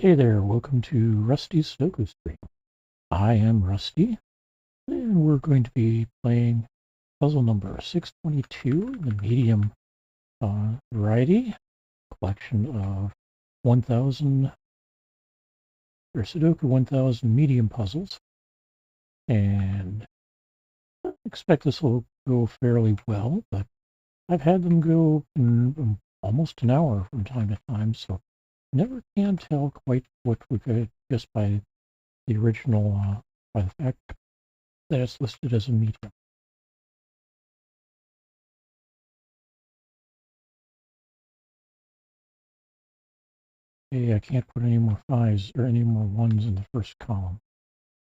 Hey there, welcome to Rusty's Sudoku stream. I am Rusty, and we're going to be playing puzzle number 622, the medium variety, collection of 1000, or Sudoku 1000 medium puzzles. And I expect this will go fairly well, but I've had them go in almost an hour from time to time, so never can tell quite what we could just by the original, by the fact that it's listed as a medium. Hey, I can't put any more 5s or any more 1s in the first column.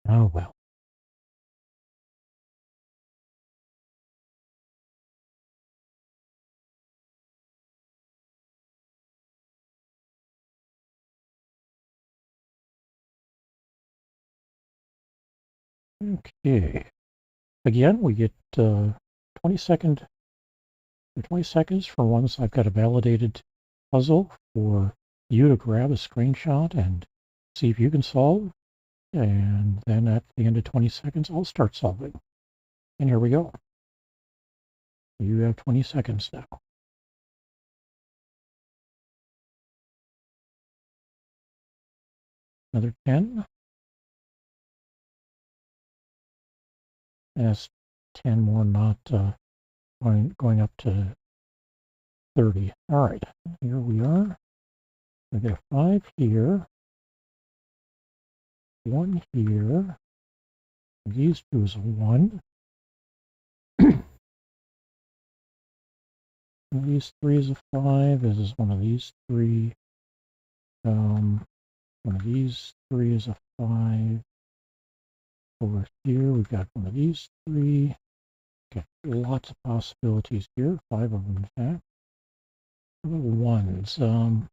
Oh well. Okay. Again, we get 20 seconds for once I've got a validated puzzle for you to grab a screenshot and see if you can solve. And then at the end of 20 seconds, I'll start solving. And here we go. You have 20 seconds now. Another 10. That's 10 more, not going up to 30. All right, here we are. We got a 5 here, 1 here. These two is a 1. These 3 is a 5. This is one of these 3. One of these 3 is a 5. Over here, we've got one of these 3. Got lots of possibilities here. 5 of them, in fact. Ones. One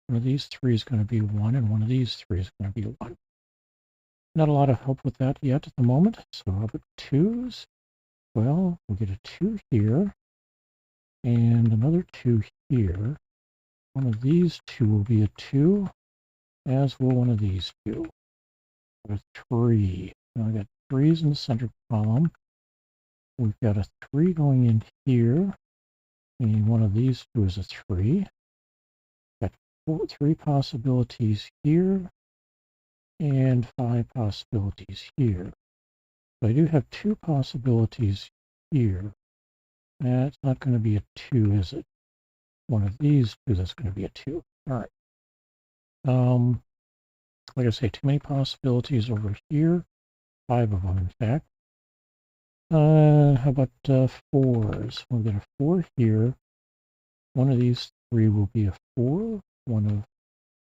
of these 3 is going to be 1, and one of these 3 is going to be 1. Not a lot of help with that yet at the moment. So how about 2s? Well, we'll get a 2 here, and another 2 here. One of these 2 will be a 2, as will one of these 2. A 3. Now I got 3s in the center column. We've got a 3 going in here, and one of these 2 is a 3. Got 3 possibilities here, and 5 possibilities here. So I do have 2 possibilities here. That's not going to be a 2, is it? One of these 2, that's going to be a 2. All right. Like I say, too many possibilities over here. 5 of them, in fact. How about 4s? We'll get a 4 here. One of these 3 will be a 4. One of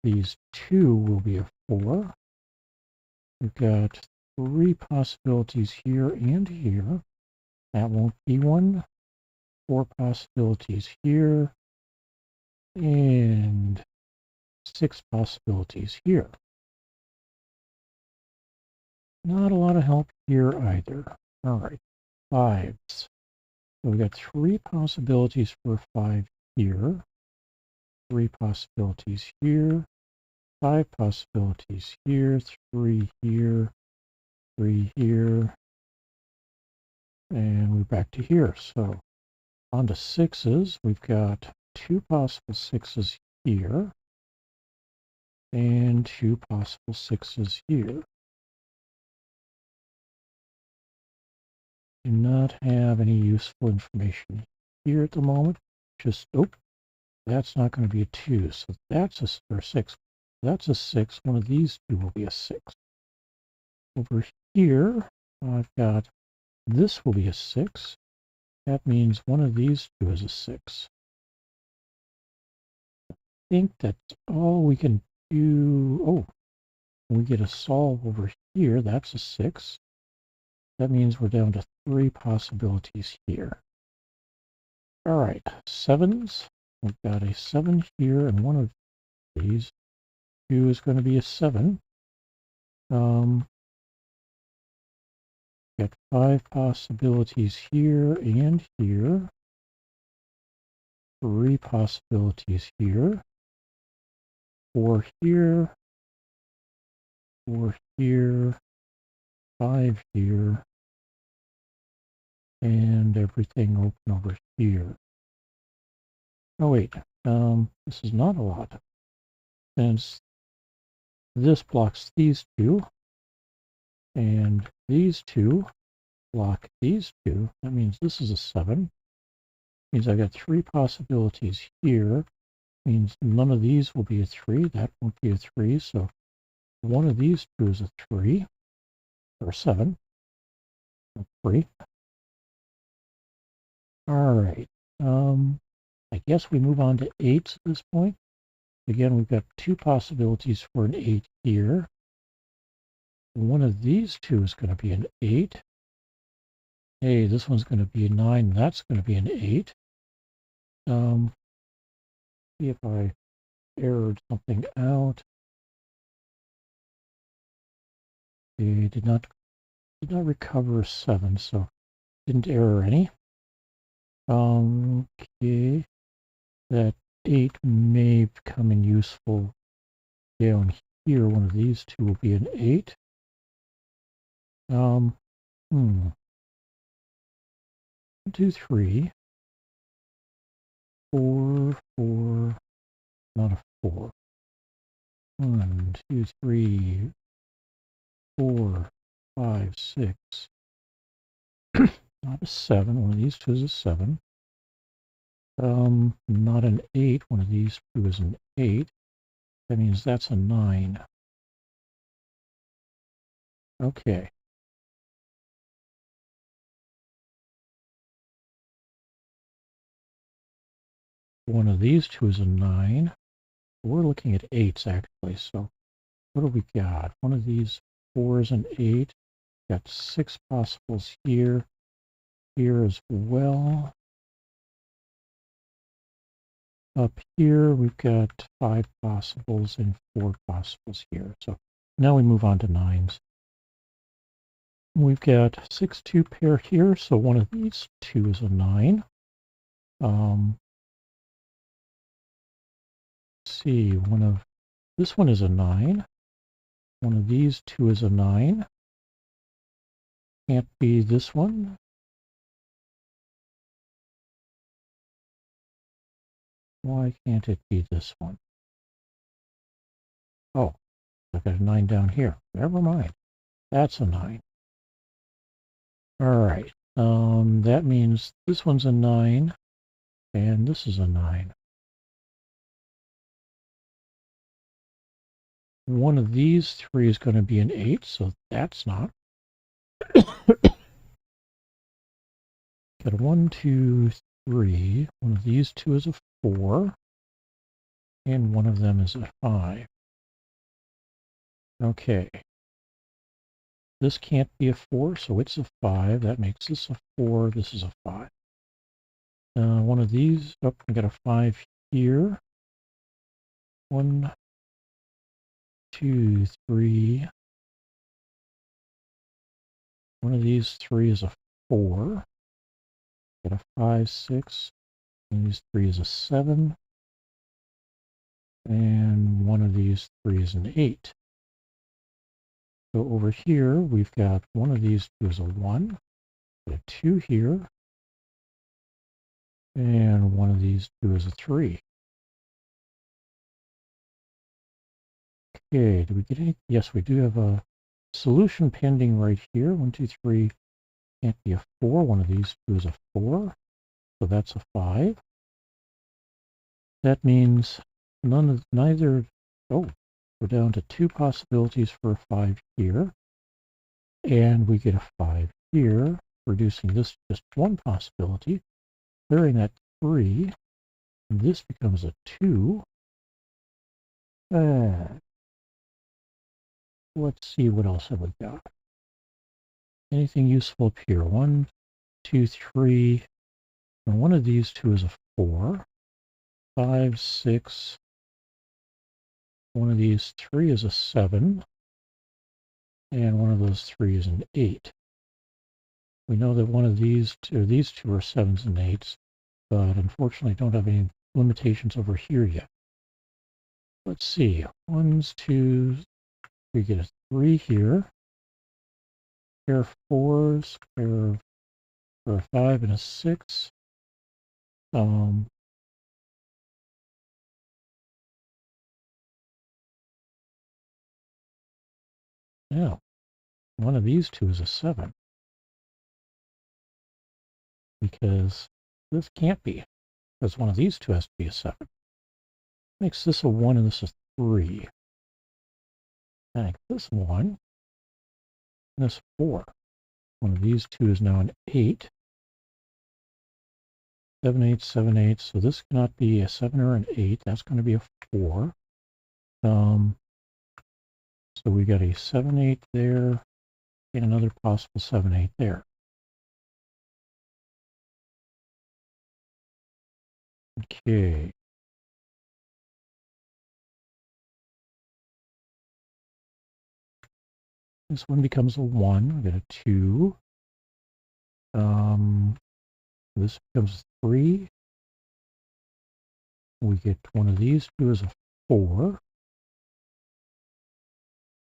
these 2 will be a 4. We've got 3 possibilities here and here. That won't be one. 4 possibilities here. And 6 possibilities here. Not a lot of help here either. All right, 5s. So we've got 3 possibilities for 5 here. 3 possibilities here. 5 possibilities here. 3 here. 3 here. And we're back to here. So on to 6s. We've got 2 possible 6s here. And 2 possible 6s here. Do not have any useful information here at the moment. Just, that's not going to be a 2. So that's a 6. That's a 6. One of these 2 will be a 6. Over here, I've got this will be a 6. That means one of these 2 is a 6. I think that's all we can do. Oh, we get a solve over here. That's a 6. That means we're down to 3 possibilities here. All right, 7s. We've got a 7 here, and one of these 2 is going to be a 7. Got 5 possibilities here and here. 3 possibilities here. 4 here, 4 here, 5 here, and everything open over here. Oh wait, this is not a lot. Since this blocks these two, and these two block these two, that means this is a 7. Means I got 3 possibilities here. Means none of these will be a 3. That won't be a 3. So one of these two is a 3 or 7. 3. All right. I guess we move on to 8s at this point. Again, we've got 2 possibilities for an 8 here. One of these two is going to be an 8. Hey, this one's going to be a 9. That's going to be an 8. See if I errored something out. It did not recover a 7, so didn't error any. Okay, that 8 may become useful down here. One of these two will be an 8. 1, 2, 3, 4, 4, not a 4. 1, 2, 3, 4, 5, 6. Not a 7. One of these two is a 7. Not an 8. One of these two is an 8. That means that's a 9. Okay. One of these two is a 9. We're looking at 8s actually. So what do we got? One of these 4 is an 8. Got 6 possibles here. Here as well. Up here, we've got 5 possibles and 4 possibles here. So now we move on to 9s. We've got 6-2 pair here, so one of these two is a 9. Let's see, this one is a 9. One of these two is a 9. Can't be this one. Why can't it be this one? Oh, I've got a 9 down here. Never mind. That's a 9. All right. That means this one's a 9, and this is a 9. One of these 3 is going to be an 8, so that's not. Got a 1, 2, 3. One of these two is a 4, and one of them is a 5. Okay. This can't be a 4, so it's a 5. That makes this a 4. This is a 5. One of these, oh, I got a 5 here. 1, 2, 3. One of these 3 is a 4. Got a 5, 6. One of these 3 is a 7. And one of these 3 is an 8. So over here, we've got one of these two is a 1, got a 2 here, and one of these two is a 3. Okay, do we get any? Yes, we do have a solution pending right here. 1, 2, 3 can't be a 4. One of these two is a 4, so that's a 5. That means neither. Oh, we're down to 2 possibilities for a 5 here. And we get a 5 here, reducing this to just 1 possibility, clearing that 3, and this becomes a 2. Let's see, what else have we got? Anything useful up here? 1, 2, 3, and one of these two is a 4. 5, 6. One of these 3 is a 7. And one of those 3 is an 8. We know that one of these two are 7s and 8s, but unfortunately don't have any limitations over here yet. let's see, ones, twos, we get a 3 here, pair of 4s, pair of a 5 and a 6. Yeah, one of these two is a 7. Because this can't be, because one of these two has to be a 7. Makes this a 1 and this a 3. That makes this 1 and this 4. One of these two is now an 8. 7, 8, 7, 8. So this cannot be a 7 or an 8. That's going to be a 4. So we got a 7, 8 there, and another possible 7, 8 there. Okay. This one becomes a 1. We got a 2. This becomes 3. We get one of these two as a 4.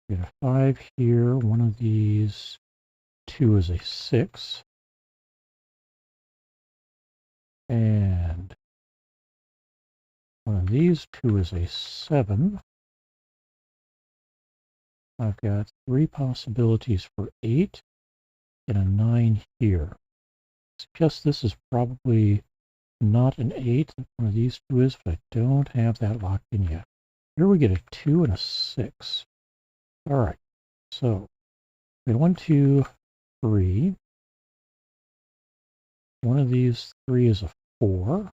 We get a 5 here. One of these two is a 6. And one of these two is a 7. I've got 3 possibilities for 8 and a 9 here. Suggest this is probably not an 8. One of these two is, but I don't have that locked in yet. Here we get a 2 and a 6. All right. So we have 1, 2, 3. One of these 3 is a 4.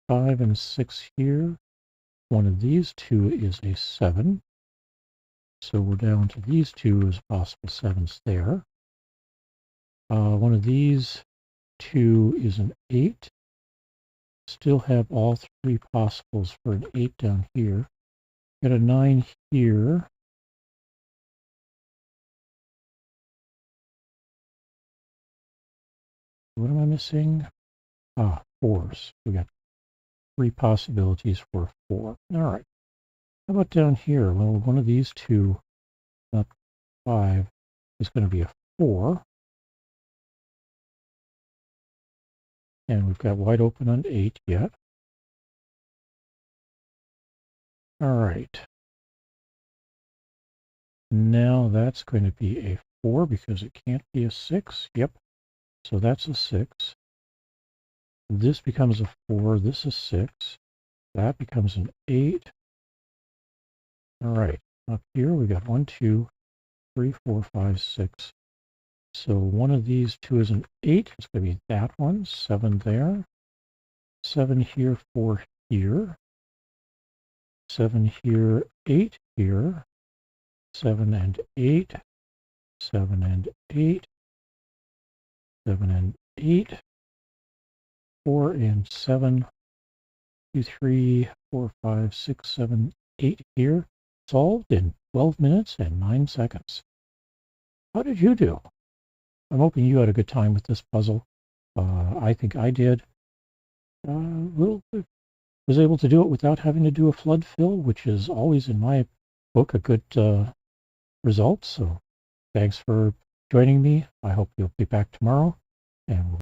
5 and 6 here. One of these two is a 7. So we're down to these two as possible 7s there. One of these two is an 8. Still have all 3 possibles for an 8 down here. Got a 9 here. What am I missing? 4s. We got 3 possibilities for 4. All right. How about down here? Well, one of these two, not 5, is going to be a 4. And we've got wide open on 8 yet. All right. Now that's going to be a 4 because it can't be a 6. Yep. So that's a 6. This becomes a 4. This is 6. That becomes an 8. All right. Up here we got 1, 2, 3, 4, 5, 6. So one of these two is an 8. It's going to be that one. 7 there. 7 here, 4 here. 7 here, 8 here. 7 and 8. 7 and 8. 7 and 8. 4 and 7. 2, 3, 4, 5, 6, 7, 8 here. Solved in 12 minutes and 9 seconds. How did you do? I'm hoping you had a good time with this puzzle. I think I did. Was able to do it without having to do a flood fill, which is always, in my book, a good result. So thanks for joining me. I hope you'll be back tomorrow, and we'll